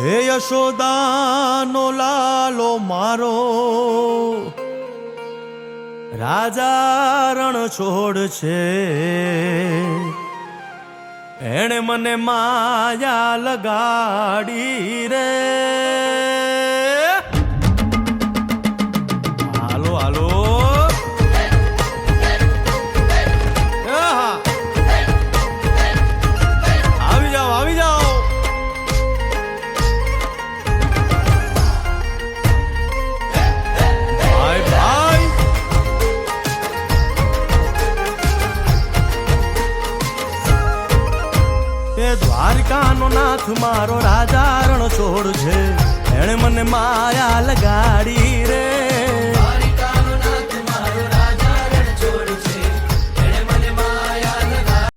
હે યશોદાનો લાલો મારો રાજા રણ છોડ છે, એણે મને માયા લગાડી રે. હાલો હાલો આવી જાઓ આવી જાઓ. ભાઈ ભાઈ એ દ્વારકાનો નાથ મારો રાજા રણ છોડ છે, એણે મને માયા લગાડી